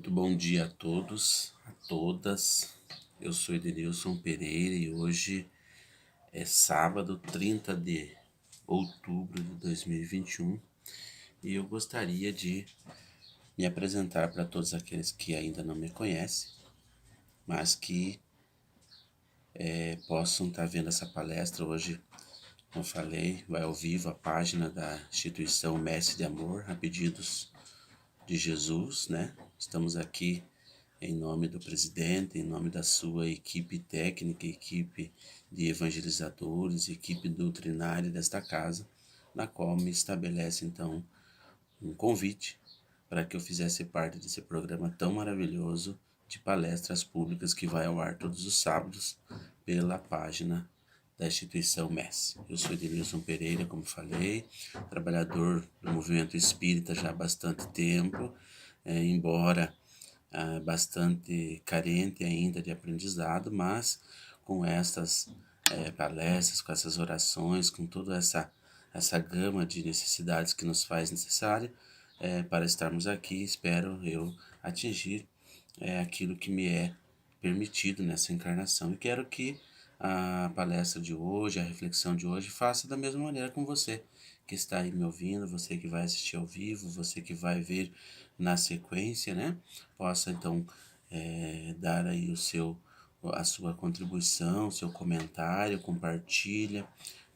Muito bom dia a todos, a todas. Eu sou Edenilson Pereira e hoje é sábado, 30 de outubro de 2021 e eu gostaria de me apresentar para todos aqueles que ainda não me conhecem, mas que possam estar vendo essa palestra hoje. Como eu falei, vai ao vivo a página da instituição Mestre de Amor, a pedidos de Jesus, né? Estamos aqui em nome do presidente, em nome da sua equipe técnica, equipe de evangelizadores, equipe doutrinária desta casa, na qual me estabelece então um convite para que eu fizesse parte desse programa tão maravilhoso de palestras públicas que vai ao ar todos os sábados pela página da instituição MES. Eu sou Edenilson Pereira, como falei, trabalhador do movimento espírita já há bastante tempo, embora bastante carente ainda de aprendizado, mas com essas palestras, com essas orações, com toda essa gama de necessidades que nos faz necessário para estarmos aqui, espero eu atingir aquilo que me é permitido nessa encarnação. E quero que a palestra de hoje, a reflexão de hoje, faça da mesma maneira com você que está aí me ouvindo, você que vai assistir ao vivo, você que vai ver na sequência, né? Possa então dar aí a sua contribuição, seu comentário, compartilha,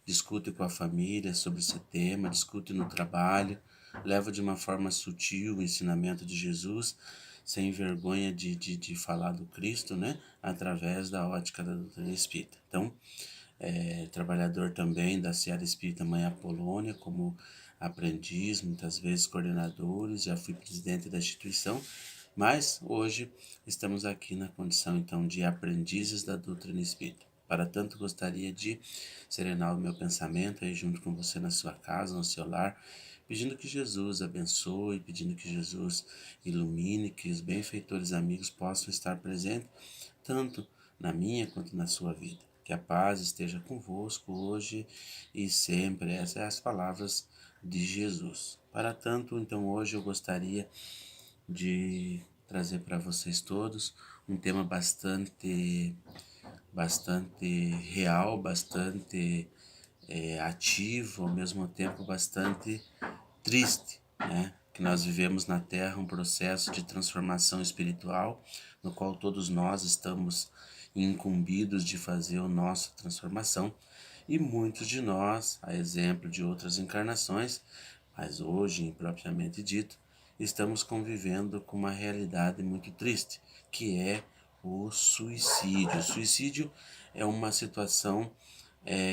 discute com a família sobre esse tema, discute no trabalho, leva de uma forma sutil o ensinamento de Jesus, sem vergonha de falar do Cristo, né? Através da ótica da doutrina espírita. Então, trabalhador também da Seara Espírita Mãe Apolônia, como aprendiz, muitas vezes coordenadores, já fui presidente da instituição, mas hoje estamos aqui na condição então de aprendizes da doutrina espírita. Para tanto, gostaria de serenar o meu pensamento aí junto com você na sua casa, no seu lar, pedindo que Jesus abençoe, pedindo que Jesus ilumine, que os benfeitores amigos possam estar presentes, tanto na minha quanto na sua vida. Que a paz esteja convosco hoje e sempre. Essas são as palavras de Jesus. Para tanto, então, hoje eu gostaria de trazer para vocês todos um tema bastante real, bastante ativo, ao mesmo tempo bastante triste, né? Que nós vivemos na Terra um processo de transformação espiritual, no qual todos nós estamos incumbidos de fazer a nossa transformação, e muitos de nós, a exemplo de outras encarnações, mas hoje, propriamente dito, estamos convivendo com uma realidade muito triste, que é o suicídio. O suicídio é uma situação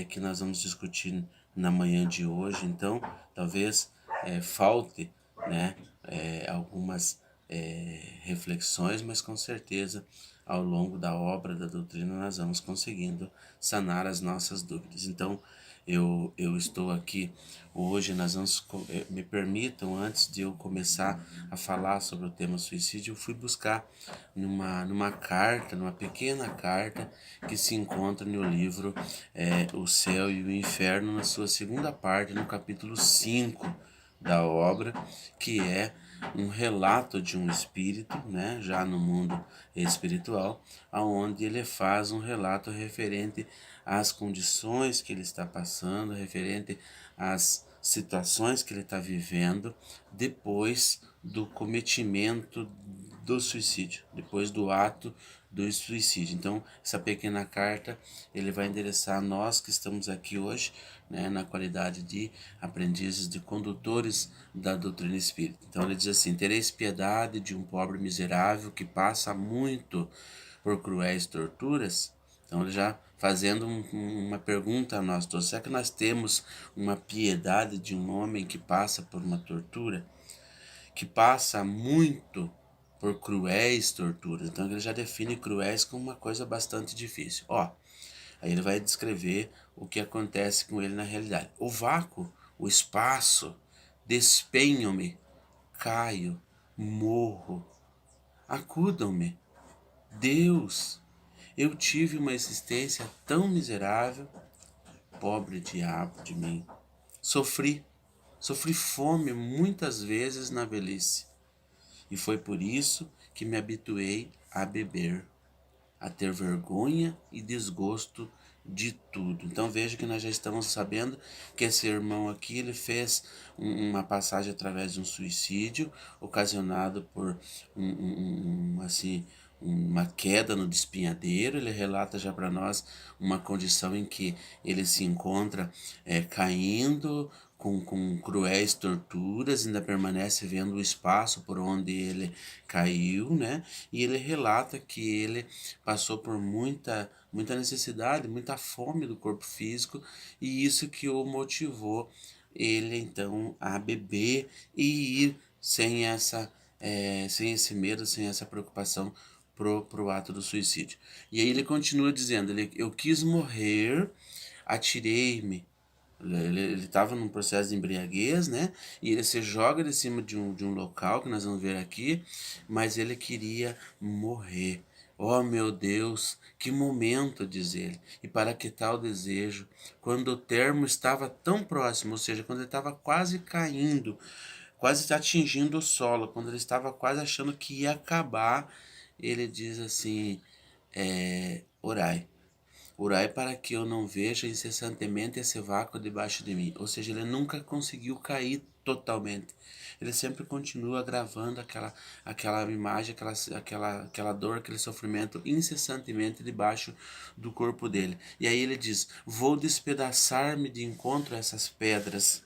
que nós vamos discutir na manhã de hoje, então talvez falte, né, algumas reflexões, mas com certeza ao longo da obra da doutrina nós vamos conseguindo sanar as nossas dúvidas. Então eu estou aqui hoje, me permitam, antes de eu começar a falar sobre o tema suicídio, eu fui buscar numa carta, numa pequena carta que se encontra no livro O Céu e o Inferno, na sua segunda parte, no capítulo 5 da obra, que é um relato de um espírito, né, já no mundo espiritual, aonde ele faz um relato referente às condições que ele está passando, referente às situações que ele está vivendo depois do cometimento do suicídio, depois do ato do suicídio. Então, essa pequena carta ele vai endereçar a nós que estamos aqui hoje, né, na qualidade de aprendizes, de condutores da doutrina espírita. Então, ele diz assim: tereis piedade de um pobre miserável que passa muito por cruéis torturas? Então, ele já fazendo uma pergunta a nós todos: será que nós temos uma piedade de um homem que passa por uma tortura? Que passa muito por cruéis torturas. Então ele já define cruéis como uma coisa bastante difícil. Aí ele vai descrever o que acontece com ele na realidade. O vácuo, o espaço, despenho-me, caio, morro, acudam-me. Deus, eu tive uma existência tão miserável, pobre diabo de mim. Sofri fome muitas vezes na velhice. e foi por isso que me habituei a beber, a ter vergonha e desgosto de tudo. Então veja que nós já estamos sabendo que esse irmão aqui ele fez uma passagem através de um suicídio ocasionado por assim uma queda no despenhadeiro. Ele relata já para nós uma condição em que ele se encontra caindo com cruéis torturas, ainda permanece vendo o espaço por onde ele caiu, né? E ele relata que ele passou por muita necessidade, muita fome do corpo físico, e isso que o motivou ele então a beber e ir sem esse medo, sem essa preocupação pro ato do suicídio. E aí ele continua dizendo, eu quis morrer, atirei-me. Ele estava num processo de embriaguez, né? E ele se joga de cima de um local que nós vamos ver aqui, mas ele queria morrer. Oh meu Deus, que momento, diz ele. E para que tal desejo? Quando o termo estava tão próximo, ou seja, quando ele estava quase caindo, quase atingindo o solo, quando ele estava quase achando que ia acabar, ele diz assim: orai. Orai para que eu não veja incessantemente esse vácuo debaixo de mim. Ou seja, ele nunca conseguiu cair totalmente. Ele sempre continua gravando aquela imagem, aquela dor, aquele sofrimento incessantemente debaixo do corpo dele. E aí ele diz: vou despedaçar-me de encontro a essas pedras.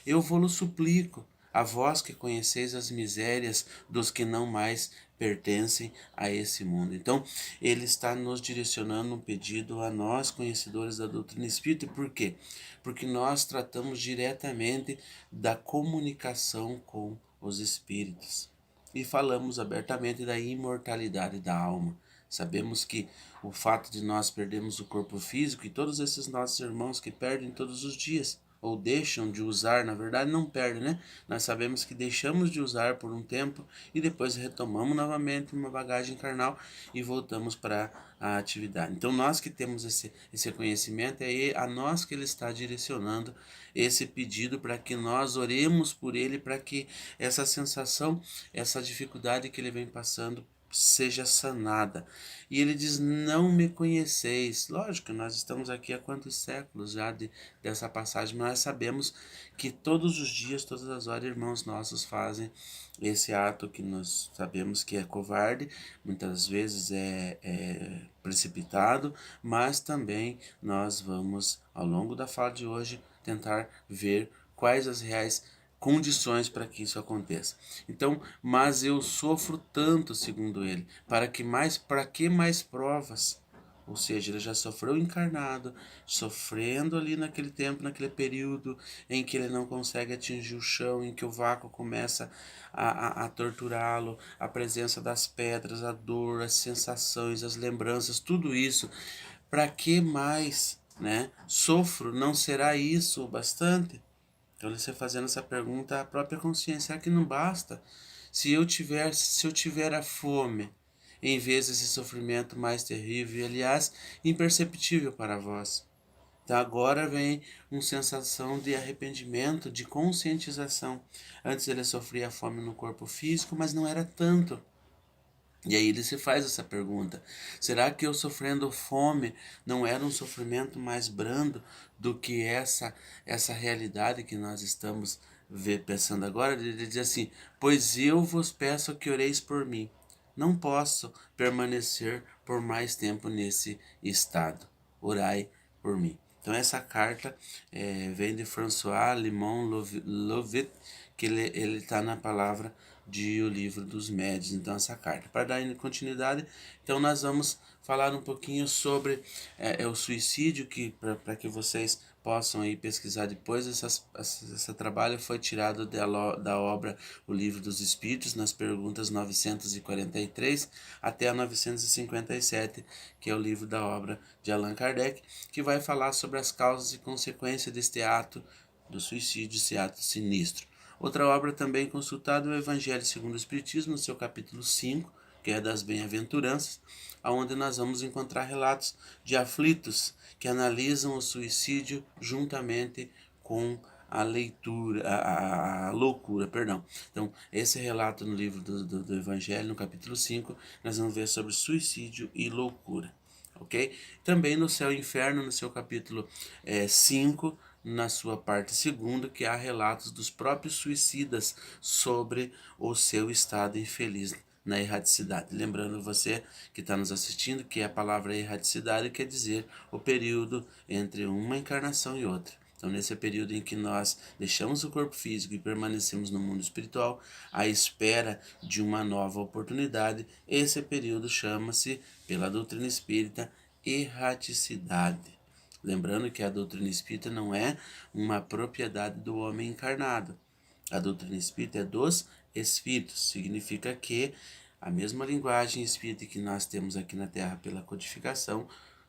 Eu vou-lo suplico, a vós que conheceis as misérias dos que não mais pertencem a esse mundo. Então, ele está nos direcionando um pedido a nós, conhecedores da doutrina espírita. Por quê? Porque nós tratamos diretamente da comunicação com os espíritos e falamos abertamente da imortalidade da alma. Sabemos que o fato de nós perdermos o corpo físico e todos esses nossos irmãos que perdem todos os dias, ou deixam de usar, na verdade não perdem, né? Nós sabemos que deixamos de usar por um tempo e depois retomamos novamente uma bagagem carnal e voltamos para a atividade. Então nós que temos esse conhecimento, é a nós que ele está direcionando esse pedido para que nós oremos por ele, para que essa sensação, essa dificuldade que ele vem passando seja sanada. E ele diz: não me conheceis. Lógico, nós estamos aqui há quantos séculos já dessa passagem, mas nós sabemos que todos os dias, todas as horas, irmãos nossos fazem esse ato que nós sabemos que é covarde, muitas vezes é precipitado, mas também nós vamos, ao longo da fala de hoje, tentar ver quais as reais condições para que isso aconteça. Então, mas eu sofro tanto, segundo ele, para que mais provas? Ou seja, ele já sofreu encarnado, sofrendo ali naquele tempo, naquele período em que ele não consegue atingir o chão, em que o vácuo começa a torturá-lo, a presença das pedras, a dor, as sensações, as lembranças, tudo isso. Para que mais, né? Sofro, não será isso o bastante? Então, você fazendo essa pergunta à própria consciência, será que não basta? Se eu tiver a fome, em vez desse sofrimento mais terrível e, aliás, imperceptível para vós. Então agora vem uma sensação de arrependimento, de conscientização. Antes ele sofria fome no corpo físico, mas não era tanto. E aí ele se faz essa pergunta: será que eu sofrendo fome não era um sofrimento mais brando do que essa realidade que nós estamos pensando agora? Ele diz assim: pois eu vos peço que oreis por mim. Não posso permanecer por mais tempo nesse estado. Orai por mim. Então essa carta vem de François Limon Lovit, que ele está na palavra de O Livro dos Médiuns. Então essa carta. Para dar continuidade, então nós vamos falar um pouquinho sobre o suicídio, que para que vocês possam aí pesquisar depois. Esse trabalho foi tirado da obra O Livro dos Espíritos, nas perguntas 943 até a 957, que é o livro da obra de Allan Kardec, que vai falar sobre as causas e consequências deste ato do suicídio, esse ato sinistro. Outra obra também consultada é o Evangelho segundo o Espiritismo, no seu capítulo 5, que é das Bem-aventuranças, onde nós vamos encontrar relatos de aflitos que analisam o suicídio juntamente com a leitura, a loucura, perdão. Então, esse relato no livro do Evangelho, no capítulo 5, nós vamos ver sobre suicídio e loucura, ok? Também no Céu e Inferno, no seu capítulo 5, na sua parte segunda, que há relatos dos próprios suicidas sobre o seu estado infeliz na erraticidade. Lembrando você que está nos assistindo que a palavra erraticidade quer dizer o período entre uma encarnação e outra. Então, nesse período em que nós deixamos o corpo físico e permanecemos no mundo espiritual, à espera de uma nova oportunidade, esse período chama-se, pela doutrina espírita, erraticidade. Lembrando que a doutrina espírita não é uma propriedade do homem encarnado. A doutrina espírita é dos espíritos. Significa que a mesma linguagem espírita que nós temos aqui na Terra pela codificação,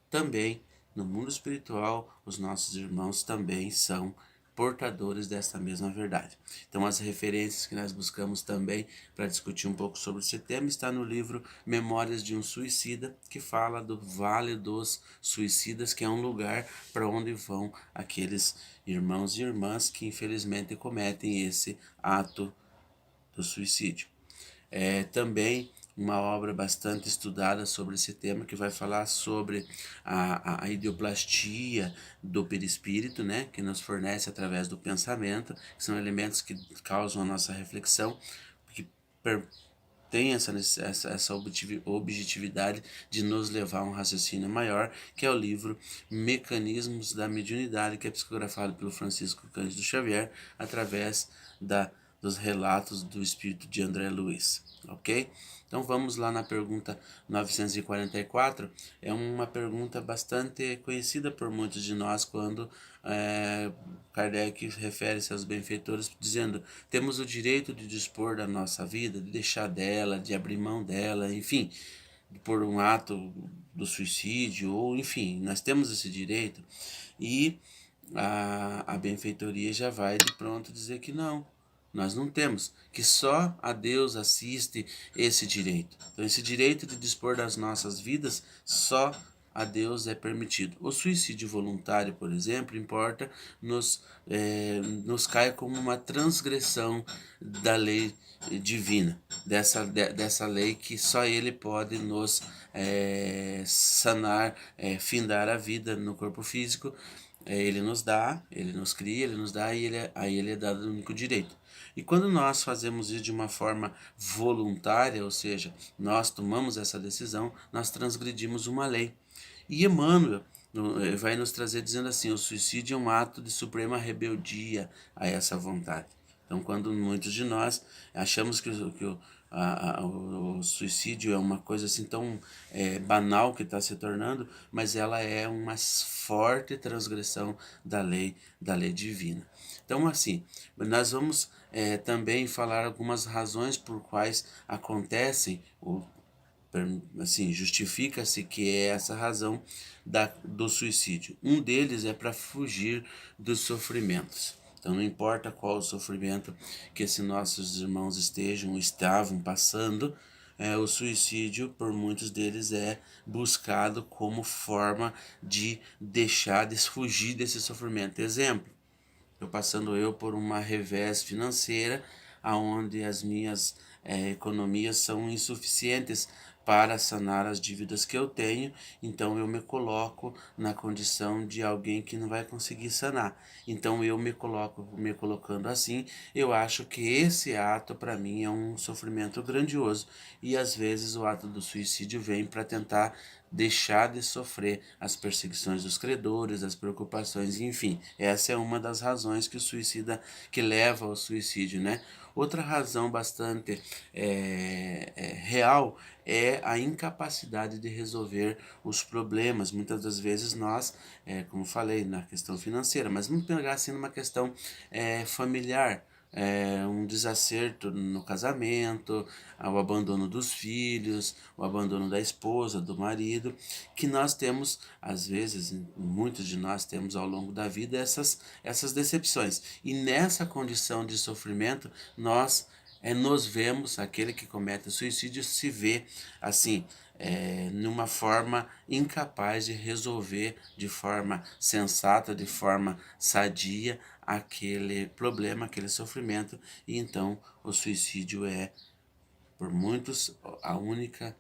também no mundo espiritual, os nossos irmãos também são portadores dessa mesma verdade. Então, as referências que nós buscamos também para discutir um pouco sobre esse tema está no livro Memórias de um Suicida, que fala do Vale dos Suicidas, que é um lugar para onde vão aqueles irmãos e irmãs que infelizmente cometem esse ato do suicídio. Também uma obra bastante estudada sobre esse tema, que vai falar sobre a idioplastia do perispírito, né, que nos fornece através do pensamento, que são elementos que causam a nossa reflexão, que tem essa objetividade de nos levar a um raciocínio maior, que é o livro Mecanismos da Mediunidade, que é psicografado pelo Francisco Cândido Xavier, através dos relatos do espírito de André Luiz, ok? Então vamos lá na pergunta 944, é uma pergunta bastante conhecida por muitos de nós quando Kardec refere-se aos benfeitores dizendo: temos o direito de dispor da nossa vida, de deixar dela, de abrir mão dela, enfim, por um ato do suicídio, ou enfim, nós temos esse direito. E a benfeitoria já vai de pronto dizer que não, nós não temos, que só a Deus assiste esse direito. Então, esse direito de dispor das nossas vidas, só a Deus é permitido. O suicídio voluntário, por exemplo, nos cai como uma transgressão da lei divina, dessa lei que só Ele pode nos sanar, findar a vida no corpo físico. Ele nos dá, ele nos cria, ele nos dá, e aí ele é dado o único direito. E quando nós fazemos isso de uma forma voluntária, ou seja, nós tomamos essa decisão, nós transgredimos uma lei. E Emmanuel vai nos trazer dizendo assim: o suicídio é um ato de suprema rebeldia a essa vontade. Então, quando muitos de nós achamos que o suicídio é uma coisa assim tão banal que está se tornando, mas ela é uma forte transgressão da lei divina. Então, assim, nós vamos também falar algumas razões por quais acontecem, assim, justifica-se que é essa razão do suicídio. Um deles é para fugir dos sofrimentos. Então, não importa qual o sofrimento que esses nossos irmãos estavam passando, o suicídio, por muitos deles, é buscado como forma de deixar, de fugir desse sofrimento. Exemplo: eu por uma revés financeira, aonde as minhas economias são insuficientes para sanar as dívidas que eu tenho, então eu me coloco na condição de alguém que não vai conseguir sanar. Então eu me colocando assim, eu acho que esse ato para mim é um sofrimento grandioso, e às vezes o ato do suicídio vem para tentar deixar de sofrer as perseguições dos credores, as preocupações, enfim. Essa é uma das razões que o suicida, que leva ao suicídio, né? Outra razão bastante real é a incapacidade de resolver os problemas. Muitas das vezes nós, como falei, na questão financeira, mas vamos pegar assim numa questão familiar, um desacerto no casamento, o abandono dos filhos, o abandono da esposa, do marido, que nós temos, às vezes, muitos de nós temos ao longo da vida essas decepções. E nessa condição de sofrimento, nós nos vemos, aquele que comete o suicídio se vê assim, numa forma incapaz de resolver de forma sensata, de forma sadia aquele problema, aquele sofrimento, e então o suicídio é, por muitos, a única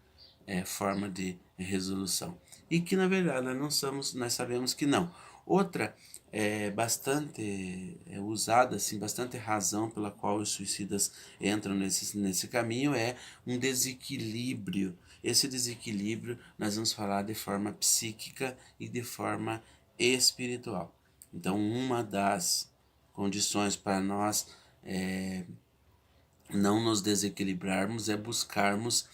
forma de resolução. E que na verdade nós sabemos que não. Outra bastante usada, assim, bastante razão pela qual os suicidas entram nesse caminho é um desequilíbrio. Esse desequilíbrio nós vamos falar de forma psíquica e de forma espiritual. Então, uma das condições para nós não nos desequilibrarmos é buscarmos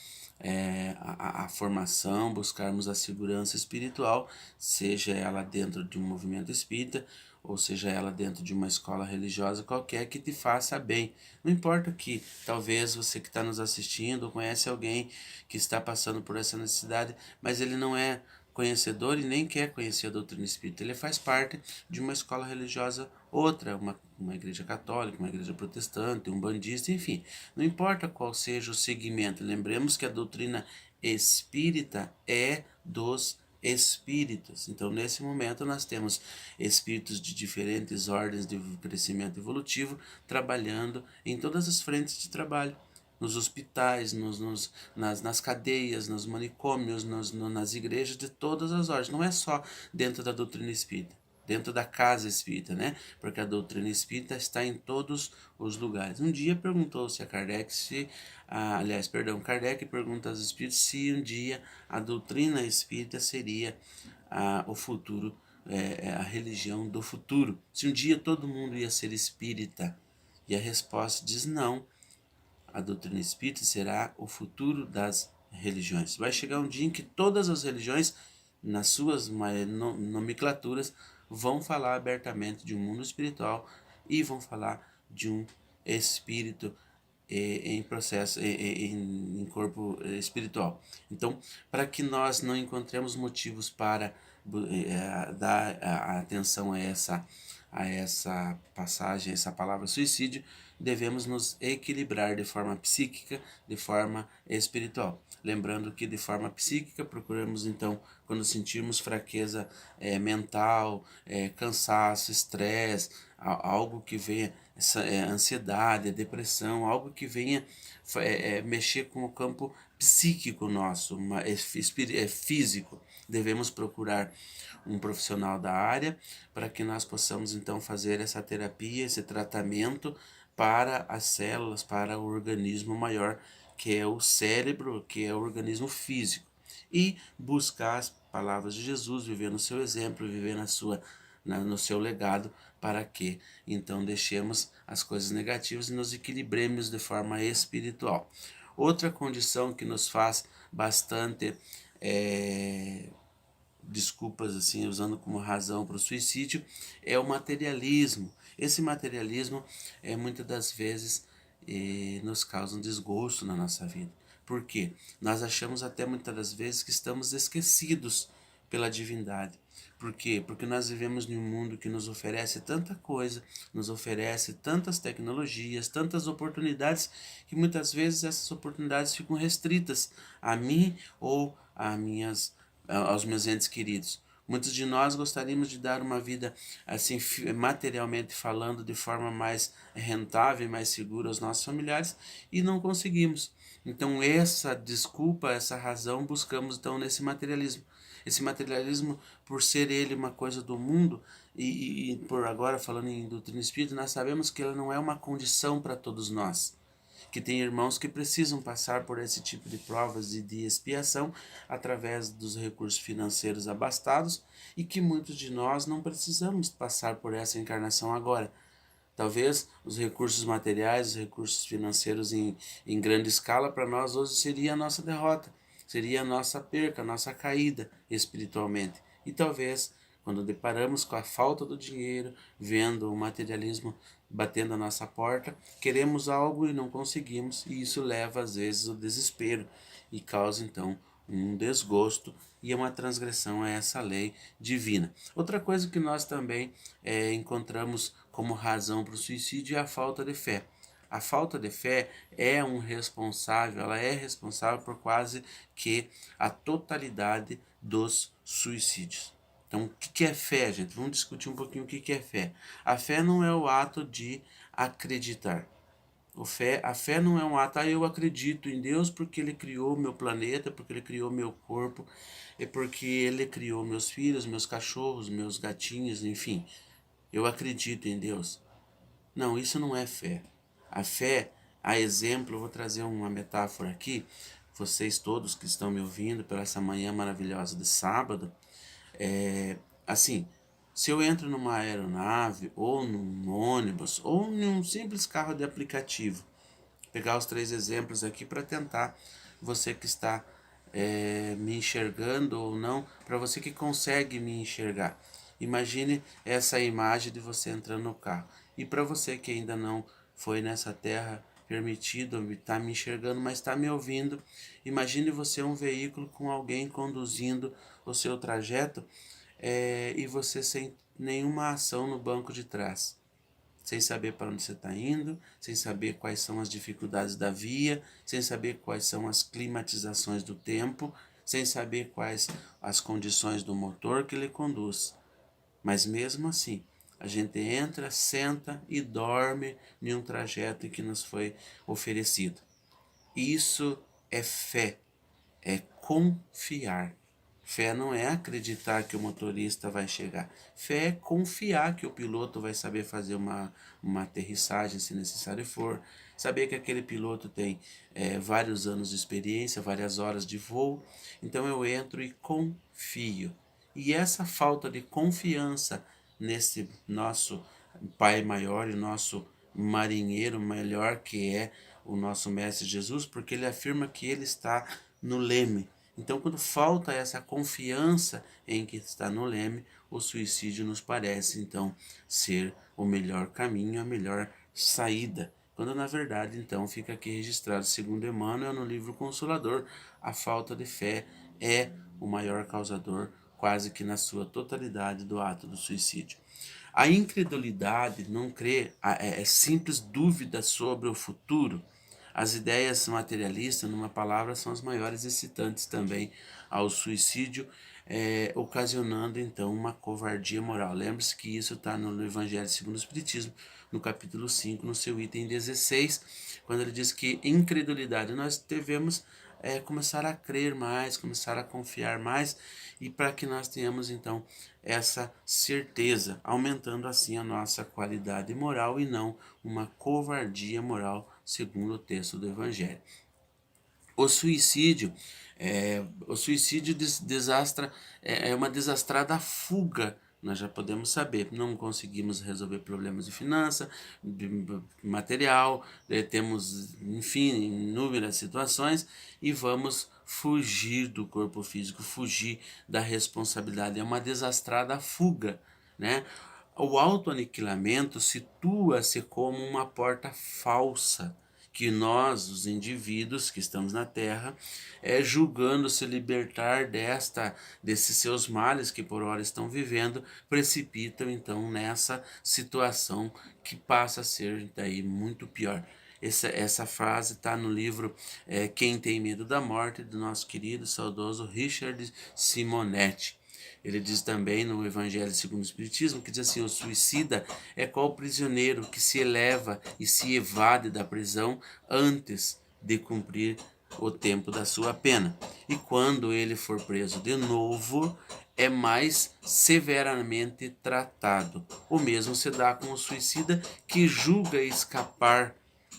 a formação, buscarmos a segurança espiritual, seja ela dentro de um movimento espírita, ou seja ela dentro de uma escola religiosa qualquer que te faça bem. Não importa que talvez você que está nos assistindo conhece alguém que está passando por essa necessidade, mas ele não é conhecedor e nem quer conhecer a doutrina espírita. Ele faz parte de uma escola religiosa outra, uma igreja católica, uma igreja protestante, um bandista, enfim. Não importa qual seja o segmento, lembremos que a doutrina espírita é dos espíritos. Então, nesse momento, nós temos espíritos de diferentes ordens de crescimento evolutivo trabalhando em todas as frentes de trabalho. Nos hospitais, nas cadeias, nos manicômios, nas igrejas de todas as ordens. Não é só dentro da doutrina espírita, dentro da casa espírita, né? Porque a doutrina espírita está em todos os lugares. Um dia perguntou-se a Kardec Kardec pergunta aos espíritos se um dia a doutrina espírita seria o futuro, a religião do futuro. Se um dia todo mundo ia ser espírita. E a resposta diz não. A doutrina espírita será o futuro das religiões. Vai chegar um dia em que todas as religiões, nas suas nomenclaturas, vão falar abertamente de um mundo espiritual e vão falar de um espírito em processo, em corpo espiritual. Então, para que nós não encontremos motivos para dar a atenção a essa passagem, essa palavra suicídio, devemos nos equilibrar de forma psíquica, de forma espiritual. Lembrando que de forma psíquica procuramos então, quando sentirmos fraqueza mental, cansaço, estresse, algo que venha, ansiedade, depressão, algo que venha mexer com o campo psíquico nosso, físico. Devemos procurar um profissional da área para que nós possamos então fazer essa terapia, esse tratamento para as células, para o organismo maior, que é o cérebro, que é o organismo físico. E buscar as palavras de Jesus, viver no seu exemplo, viver no seu legado, para que então deixemos as coisas negativas e nos equilibremos de forma espiritual. Outra condição que nos faz bastante desculpas assim, usando como razão para o suicídio, é o materialismo. Esse materialismo muitas das vezes nos causa um desgosto na nossa vida. Por quê? Nós achamos até muitas das vezes que estamos esquecidos pela divindade. Por quê? Porque nós vivemos em um mundo que nos oferece tanta coisa, nos oferece tantas tecnologias, tantas oportunidades, que muitas vezes essas oportunidades ficam restritas a mim ou aos meus entes queridos. Muitos de nós gostaríamos de dar uma vida, assim, materialmente falando, de forma mais rentável e mais segura aos nossos familiares e não conseguimos. Então, essa desculpa, essa razão, buscamos então nesse materialismo. Esse materialismo, por ser ele uma coisa do mundo, e por agora falando em doutrina espírita, nós sabemos que ela não é uma condição para todos nós. Que tem irmãos que precisam passar por esse tipo de provas e de expiação através dos recursos financeiros abastados e que muitos de nós não precisamos passar por essa encarnação agora. Talvez os recursos materiais, os recursos financeiros em grande escala para nós hoje seria a nossa derrota, seria a nossa perca, a nossa caída espiritualmente. E talvez quando deparamos com a falta do dinheiro, vendo o materialismo batendo a nossa porta, queremos algo e não conseguimos, e isso leva às vezes ao desespero e causa então um desgosto e uma transgressão a essa lei divina. Outra coisa que nós também encontramos como razão para o suicídio é a falta de fé. A falta de fé é um responsável, ela é responsável por quase que a totalidade dos suicídios. Então, o que é fé, gente? Vamos discutir um pouquinho o que é fé. A fé não é o ato de acreditar. A fé não é um ato, eu acredito em Deus porque Ele criou meu planeta, porque Ele criou meu corpo, e porque Ele criou meus filhos, meus cachorros, meus gatinhos, enfim. Eu acredito em Deus. Não, isso não é fé. A fé, a exemplo, eu vou trazer uma metáfora aqui, vocês todos que estão me ouvindo pela essa manhã maravilhosa de sábado, assim, se eu entro numa aeronave, ou num ônibus, ou em um simples carro de aplicativo, pegar os 3 exemplos aqui para tentar, você que está me enxergando ou não, para você que consegue me enxergar. Imagine essa imagem de você entrando no carro. E para você que ainda não foi nessa terra permitido estar me enxergando, mas está me ouvindo, imagine você um veículo com alguém conduzindo o seu trajeto e você sem nenhuma ação no banco de trás, sem saber para onde você está indo, sem saber quais são as dificuldades da via, sem saber quais são as climatizações do tempo, sem saber quais as condições do motor que lhe conduz. Mas mesmo assim, a gente entra, senta e dorme em um trajeto que nos foi oferecido. Isso é fé, é confiar. Fé não é acreditar que o motorista vai chegar. Fé é confiar que o piloto vai saber fazer uma aterrissagem, se necessário for. Saber que aquele piloto tem vários anos de experiência, várias horas de voo. Então eu entro e confio. E essa falta de confiança nesse nosso Pai maior e nosso marinheiro melhor, que é o nosso Mestre Jesus, porque ele afirma que ele está no leme. Então, quando falta essa confiança em que está no leme, o suicídio nos parece, então, ser o melhor caminho, a melhor saída. Quando, na verdade, então, fica aqui registrado, segundo Emmanuel, no livro Consolador, a falta de fé é o maior causador, quase que na sua totalidade, do ato do suicídio. A incredulidade, não crer, é simples dúvida sobre o futuro. As ideias materialistas, numa palavra, são as maiores excitantes também ao suicídio, ocasionando então uma covardia moral. Lembre-se que isso está no Evangelho segundo o Espiritismo, no capítulo 5, no seu item 16, quando ele diz que incredulidade nós devemos começar a crer mais, começar a confiar mais, e para que nós tenhamos então essa certeza, aumentando assim a nossa qualidade moral e não uma covardia moral, segundo o texto do Evangelho. O suicídio, desastra, é uma desastrada fuga. Nós já podemos saber, não conseguimos resolver problemas de finança, de material, temos, enfim, inúmeras situações e vamos fugir do corpo físico, fugir da responsabilidade. É uma desastrada fuga, né? O autoaniquilamento situa-se como uma porta falsa que nós, os indivíduos que estamos na Terra, julgando se libertar desses seus males que por hora estão vivendo, precipitam então nessa situação que passa a ser daí muito pior. Essa frase está no livro Quem Tem Medo da Morte, do nosso querido, saudoso Richard Simonetti. Ele diz também no Evangelho segundo o Espiritismo, que diz assim, o suicida é qual prisioneiro que se eleva e se evade da prisão antes de cumprir o tempo da sua pena. E quando ele for preso de novo, é mais severamente tratado. O mesmo se dá com o suicida que julga escapar,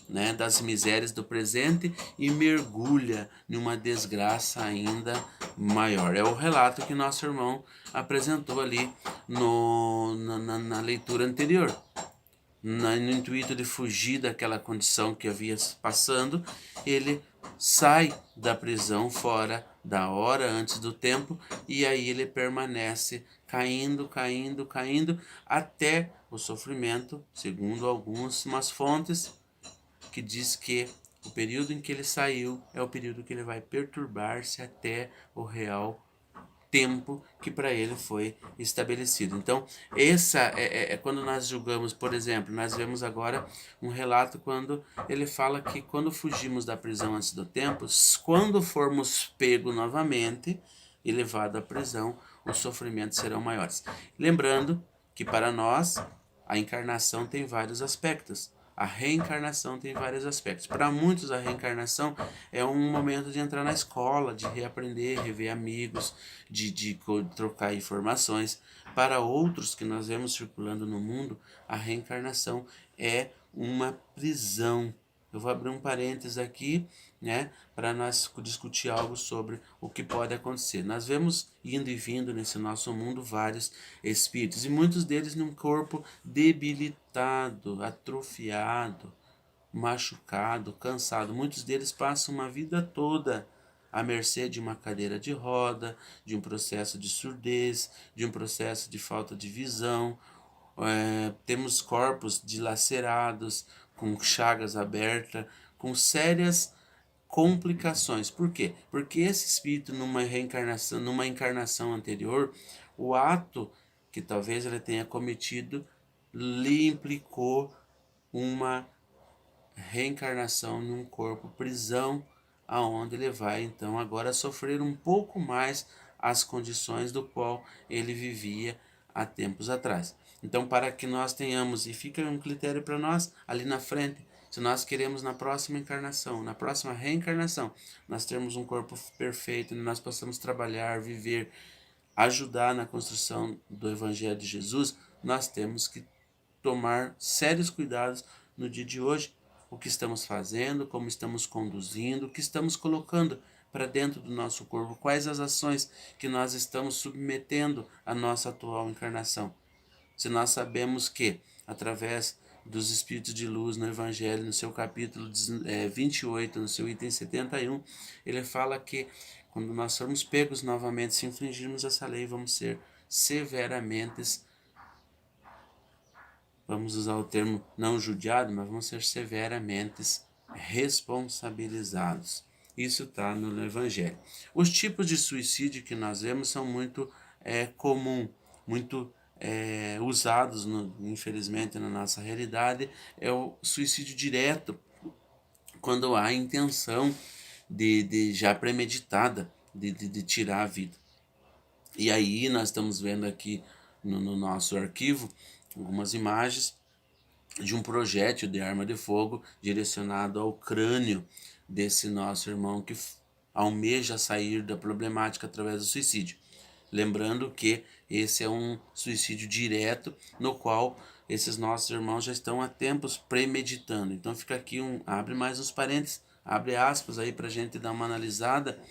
né, das misérias do presente e mergulha numa desgraça ainda maior. É o relato que nosso irmão apresentou ali na leitura anterior. No intuito de fugir daquela condição que havia passando, ele sai da prisão fora da hora, antes do tempo, e aí ele permanece caindo, caindo, caindo, até o sofrimento, segundo algumas fontes, que diz que o período em que ele saiu é o período que ele vai perturbar-se até o real tempo que para ele foi estabelecido. Então, essa é quando nós julgamos, por exemplo, nós vemos agora um relato quando ele fala que quando fugimos da prisão antes do tempo, quando formos pego novamente e levado à prisão, os sofrimentos serão maiores. Lembrando que para nós a encarnação tem vários aspectos. A reencarnação tem vários aspectos. Para muitos, a reencarnação é um momento de entrar na escola, de reaprender, rever amigos, de trocar informações. Para outros que nós vemos circulando no mundo, a reencarnação é uma prisão. Eu vou abrir um parênteses aqui, né, para nós discutir algo sobre o que pode acontecer. Nós vemos indo e vindo nesse nosso mundo vários espíritos, e muitos deles num corpo debilitado, atrofiado, machucado, cansado. Muitos deles passam uma vida toda à mercê de uma cadeira de roda, de um processo de surdez, de um processo de falta de visão. Temos corpos dilacerados, com chagas abertas, com sérias complicações. Por quê? Porque esse espírito, numa reencarnação, numa encarnação anterior, o ato que talvez ele tenha cometido lhe implicou uma reencarnação num corpo prisão, aonde ele vai então agora sofrer um pouco mais as condições do qual ele vivia há tempos atrás. Então, para que nós tenhamos, e fica um critério para nós ali na frente, se nós queremos na próxima encarnação, na próxima reencarnação, nós termos um corpo perfeito, onde nós possamos trabalhar, viver, ajudar na construção do Evangelho de Jesus, nós temos que tomar sérios cuidados no dia de hoje, o que estamos fazendo, como estamos conduzindo, o que estamos colocando para dentro do nosso corpo, quais as ações que nós estamos submetendo à nossa atual encarnação. Se nós sabemos que, através dos Espíritos de Luz no Evangelho, no seu capítulo 28, no seu item 71, ele fala que quando nós formos pegos novamente, se infringirmos essa lei, vamos ser severamente, vamos usar o termo não judiado, mas vamos ser severamente responsabilizados. Isso está no Evangelho. Os tipos de suicídio que nós vemos são muito comum, muito usados, infelizmente, na nossa realidade. É o suicídio direto, quando há a intenção de já premeditada de tirar a vida. E aí nós estamos vendo aqui no nosso arquivo algumas imagens de um projétil de arma de fogo direcionado ao crânio desse nosso irmão que almeja sair da problemática através do suicídio. Lembrando que esse é um suicídio direto, no qual esses nossos irmãos já estão há tempos premeditando. Então fica aqui abre mais uns parênteses, abre aspas aí para a gente dar uma analisada,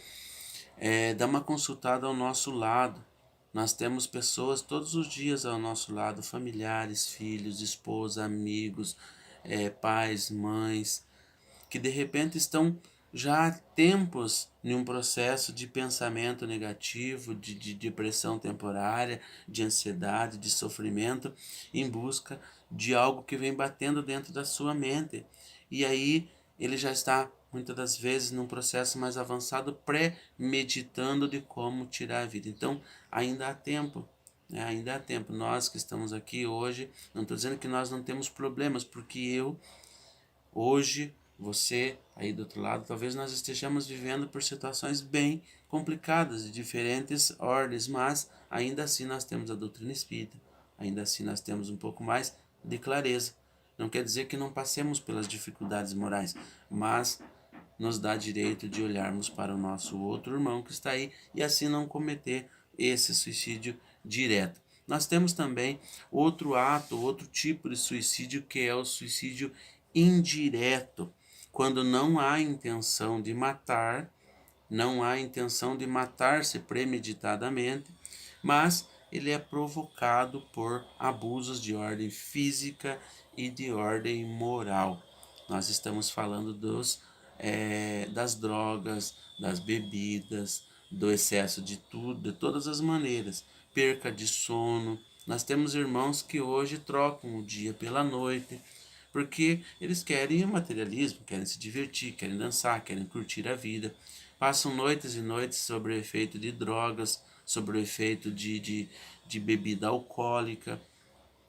dar uma consultada ao nosso lado. Nós temos pessoas todos os dias ao nosso lado, familiares, filhos, esposa, amigos, pais, mães, que de repente estão já há tempos em um processo de pensamento negativo, de depressão temporária, de ansiedade, de sofrimento, em busca de algo que vem batendo dentro da sua mente. E aí ele já está, muitas das vezes, num processo mais avançado, pré-meditando de como tirar a vida. Então, ainda há tempo. Ainda há tempo. Nós que estamos aqui hoje, não estou dizendo que nós não temos problemas, porque eu, hoje, você aí do outro lado, talvez nós estejamos vivendo por situações bem complicadas, de diferentes ordens, mas ainda assim nós temos a doutrina espírita, ainda assim nós temos um pouco mais de clareza. Não quer dizer que não passemos pelas dificuldades morais, mas nos dá direito de olharmos para o nosso outro irmão que está aí e assim não cometer esse suicídio direto. Nós temos também outro ato, outro tipo de suicídio, que é o suicídio indireto, quando não há intenção de matar, não há intenção de matar-se premeditadamente, mas ele é provocado por abusos de ordem física e de ordem moral. Nós estamos falando das drogas, das bebidas, do excesso de tudo, de todas as maneiras, perca de sono. Nós temos irmãos que hoje trocam o dia pela noite, porque eles querem o materialismo, querem se divertir, querem dançar, querem curtir a vida. Passam noites e noites sob o efeito de drogas, sob o efeito de bebida alcoólica.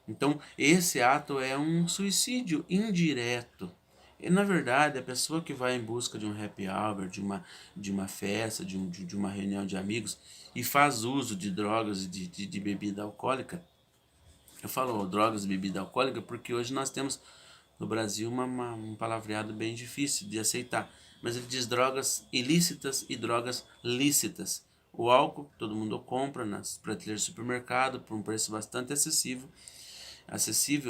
Então, esse ato é um suicídio indireto. E, na verdade, a pessoa que vai em busca de um happy hour, de uma festa, de uma reunião de amigos e faz uso de drogas e de bebida alcoólica, eu falo drogas e bebida alcoólica porque hoje nós temos no Brasil um palavreado bem difícil de aceitar. Mas ele diz drogas ilícitas e drogas lícitas. O álcool todo mundo compra nas prateleiras do supermercado por um preço bastante acessível,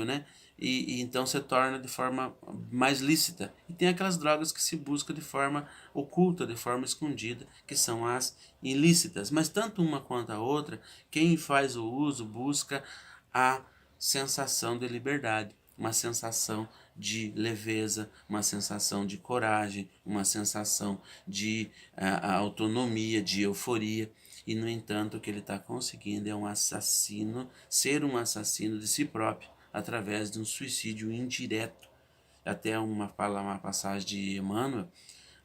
né? E então se torna de forma mais lícita. E tem aquelas drogas que se busca de forma oculta, de forma escondida, que são as ilícitas. Mas tanto uma quanto a outra, quem faz o uso busca a sensação de liberdade, uma sensação de leveza, uma sensação de coragem, uma sensação de autonomia, de euforia. E, no entanto, o que ele está conseguindo é um assassino, ser um assassino de si próprio, através de um suicídio indireto. Até uma passagem de Emmanuel,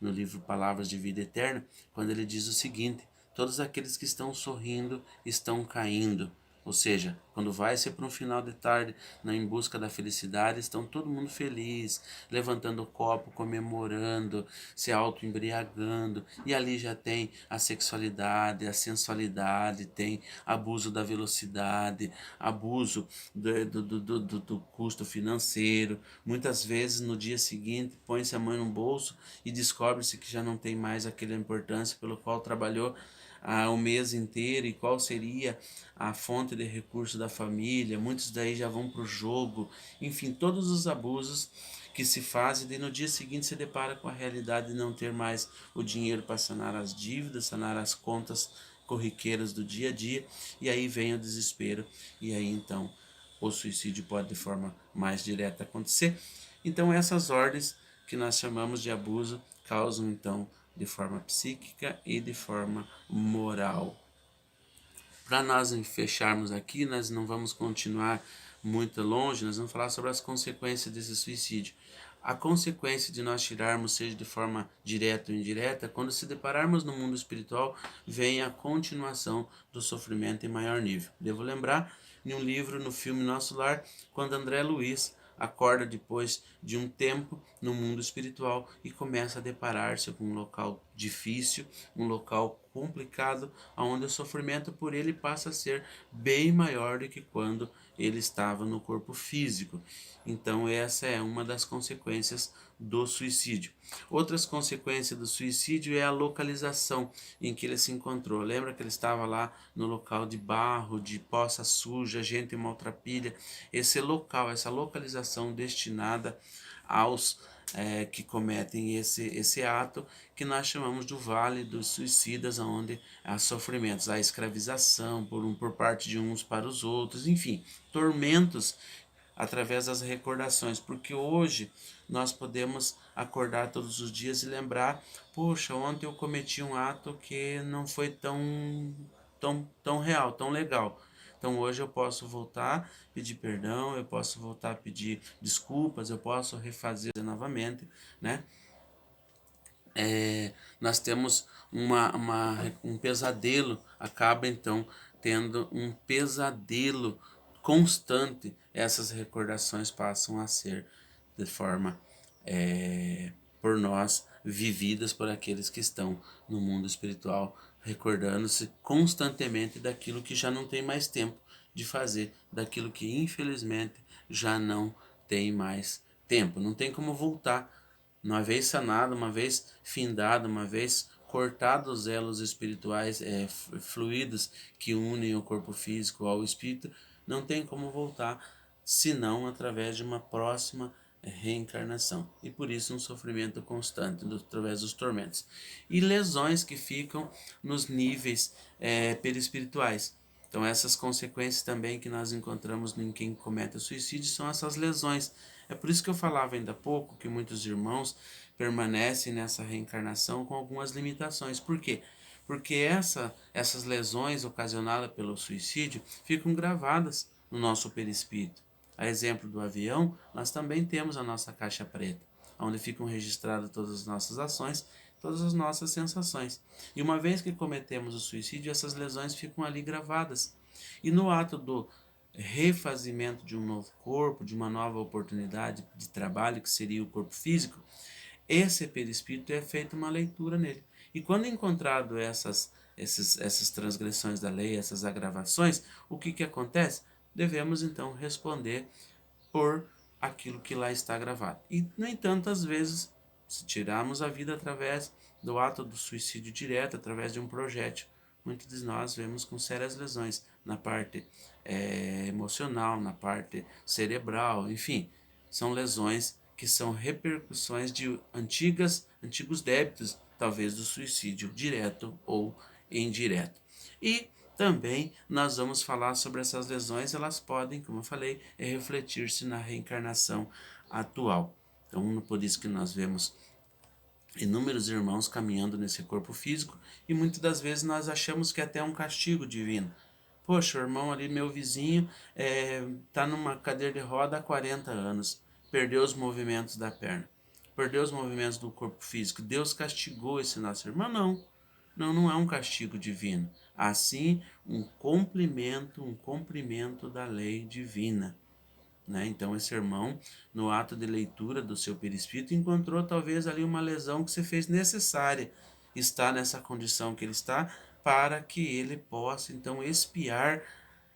no livro Palavras de Vida Eterna, quando ele diz o seguinte: todos aqueles que estão sorrindo estão caindo. Ou seja, quando vai ser para um final de tarde em busca da felicidade, estão todo mundo feliz, levantando o copo, comemorando, se auto-embriagando. E ali já tem a sexualidade, a sensualidade, tem abuso da velocidade, abuso do custo financeiro. Muitas vezes no dia seguinte põe-se a mão no bolso e descobre-se que já não tem mais aquela importância pelo qual trabalhou o mês inteiro e qual seria a fonte de recurso da família. Muitos daí já vão para o jogo, enfim, todos os abusos que se fazem e no dia seguinte se depara com a realidade de não ter mais o dinheiro para sanar as dívidas, sanar as contas corriqueiras do dia a dia, e aí vem o desespero, e aí então o suicídio pode de forma mais direta acontecer. Então essas ordens que nós chamamos de abuso causam então de forma psíquica e de forma moral. Para nós fecharmos aqui, nós não vamos continuar muito longe, nós vamos falar sobre as consequências desse suicídio. A consequência de nós tirarmos, seja de forma direta ou indireta, quando se depararmos no mundo espiritual, vem a continuação do sofrimento em maior nível. Devo lembrar, em um livro, no filme Nosso Lar, quando André Luiz acorda depois de um tempo no mundo espiritual e começa a deparar-se com um local difícil, um local complicado, onde o sofrimento por ele passa a ser bem maior do que quando ele estava no corpo físico. Então essa é uma das consequências do suicídio. Outras consequências do suicídio é a localização em que ele se encontrou. Lembra que ele estava lá no local de barro, de poça suja, gente maltrapilha. Esse local, essa localização destinada aos que cometem esse ato, que nós chamamos do Vale dos Suicidas, onde há sofrimentos, há escravização por parte de uns para os outros, enfim, tormentos através das recordações, porque hoje nós podemos acordar todos os dias e lembrar, poxa, ontem eu cometi um ato que não foi tão real, tão legal. Então hoje eu posso voltar, pedir perdão, eu posso voltar a pedir desculpas, eu posso refazer novamente, né? Nós temos um pesadelo, acaba então tendo um pesadelo constante, essas recordações passam a ser de forma por nós vividas por aqueles que estão no mundo espiritual, recordando-se constantemente daquilo que já não tem mais tempo de fazer, daquilo que infelizmente já não tem mais tempo, não tem como voltar. Uma vez sanado, uma vez findado, uma vez cortado os elos espirituais, fluidos que unem o corpo físico ao espírito, não tem como voltar, senão através de uma próxima reencarnação. E por isso um sofrimento constante, através dos tormentos. E lesões que ficam nos níveis perispirituais. Então essas consequências também que nós encontramos em quem comete o suicídio são essas lesões. É por isso que eu falava ainda há pouco que muitos irmãos permanecem nessa reencarnação com algumas limitações. Por quê? Porque essas lesões ocasionadas pelo suicídio ficam gravadas no nosso perispírito. A exemplo do avião, nós também temos a nossa caixa preta, onde ficam registradas todas as nossas ações, todas as nossas sensações. E uma vez que cometemos o suicídio, essas lesões ficam ali gravadas. E no ato do refazimento de um novo corpo, de uma nova oportunidade de trabalho, que seria o corpo físico, esse perispírito é feita uma leitura nele. E quando encontrado essas transgressões da lei, essas agravações, o que acontece? Devemos então responder por aquilo que lá está gravado. E, no entanto, às vezes, se tirarmos a vida através do ato do suicídio direto, através de um projétil, muitos de nós vemos com sérias lesões na parte emocional, na parte cerebral, enfim, são lesões que são repercussões de antigos débitos, talvez do suicídio direto ou indireto. E também nós vamos falar sobre essas lesões, elas podem, como eu falei, refletir-se na reencarnação atual. Então, por isso que nós vemos inúmeros irmãos caminhando nesse corpo físico e muitas das vezes nós achamos que é até um castigo divino. Poxa, o irmão ali, meu vizinho, tá numa cadeira de roda há 40 anos, perdeu os movimentos da perna, perdeu os movimentos do corpo físico. Deus castigou esse nosso irmão? Não. Não, não é um castigo divino. Assim, um cumprimento da lei divina. Né? Então, esse irmão, no ato de leitura do seu perispírito, encontrou talvez ali uma lesão que se fez necessária estar nessa condição que ele está, para que ele possa então expiar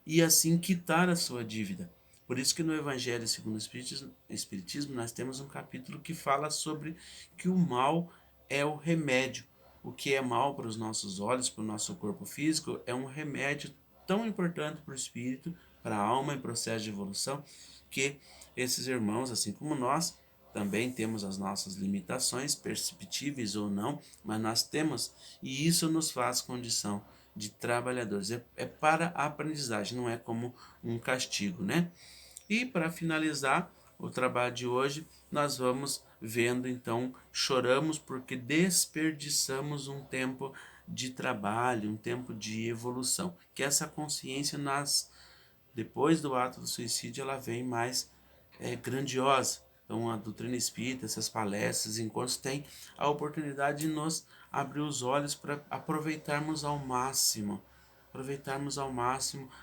e assim quitar a sua dívida. Por isso que no Evangelho segundo o Espiritismo nós temos um capítulo que fala sobre que o mal é o remédio. O que é mal para os nossos olhos, para o nosso corpo físico, é um remédio tão importante para o espírito, para a alma em processo de evolução, que esses irmãos, assim como nós, também temos as nossas limitações, perceptíveis ou não, mas nós temos, e isso nos faz condição de trabalhadores. É para a aprendizagem, não é como um castigo, né? E para finalizar o trabalho de hoje, nós vamos vendo então, choramos porque desperdiçamos um tempo de trabalho, um tempo de evolução. Que essa consciência depois do ato do suicídio, ela vem mais grandiosa. Então, a doutrina espírita, essas palestras, encontros, tem a oportunidade de nos abrir os olhos para aproveitarmos ao máximo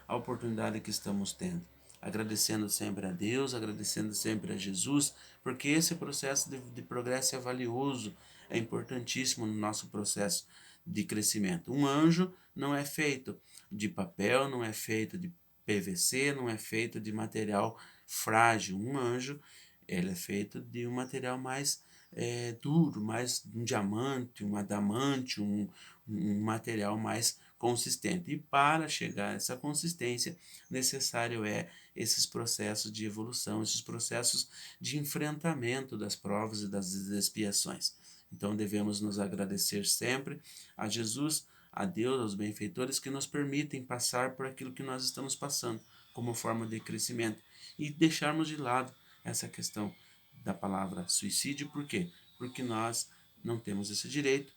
a oportunidade que estamos tendo. Agradecendo sempre a Deus, agradecendo sempre a Jesus, porque esse processo de progresso é valioso, é importantíssimo no nosso processo de crescimento. Um anjo não é feito de papel, não é feito de PVC, não é feito de material frágil. Um anjo, ele é feito de um material mais duro, mais um diamante, um adamante, um material mais consistente. E para chegar a essa consistência, necessário é esses processos de evolução, esses processos de enfrentamento das provas e das expiações. Então devemos nos agradecer sempre a Jesus, a Deus, aos benfeitores que nos permitem passar por aquilo que nós estamos passando como forma de crescimento e deixarmos de lado essa questão da palavra suicídio. Por quê? Porque nós não temos esse direito,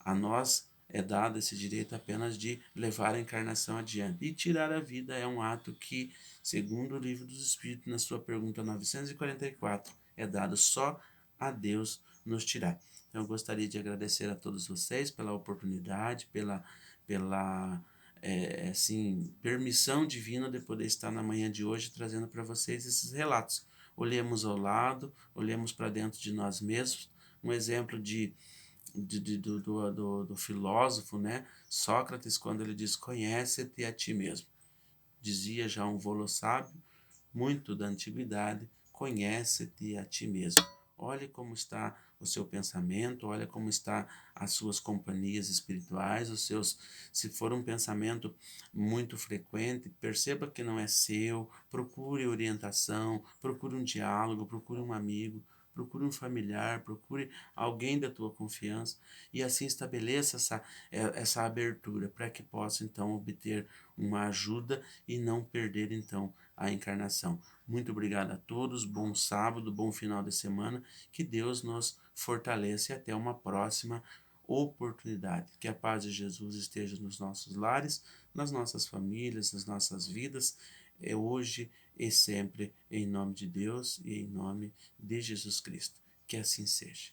a nós é dado esse direito apenas de levar a encarnação adiante. E tirar a vida é um ato que, segundo o Livro dos Espíritos, na sua pergunta 944, é dado só a Deus nos tirar. Então, eu gostaria de agradecer a todos vocês pela oportunidade, pela permissão divina de poder estar na manhã de hoje trazendo para vocês esses relatos. Olhemos ao lado, olhemos para dentro de nós mesmos. Um exemplo do filósofo, né? Sócrates, quando ele diz: conhece-te a ti mesmo. Dizia já um volo sábio, muito da antiguidade: conhece-te a ti mesmo. Olhe como está o seu pensamento, olha como está as suas companhias espirituais, se for um pensamento muito frequente, perceba que não é seu, procure orientação, procure um diálogo, procure um amigo, procure um familiar, procure alguém da tua confiança e assim estabeleça essa abertura para que possa então obter uma ajuda e não perder então a encarnação. Muito obrigado a todos, bom sábado, bom final de semana, que Deus nos fortaleça e até uma próxima oportunidade. Que a paz de Jesus esteja nos nossos lares, nas nossas famílias, nas nossas vidas, hoje e sempre, em nome de Deus e em nome de Jesus Cristo. Que assim seja.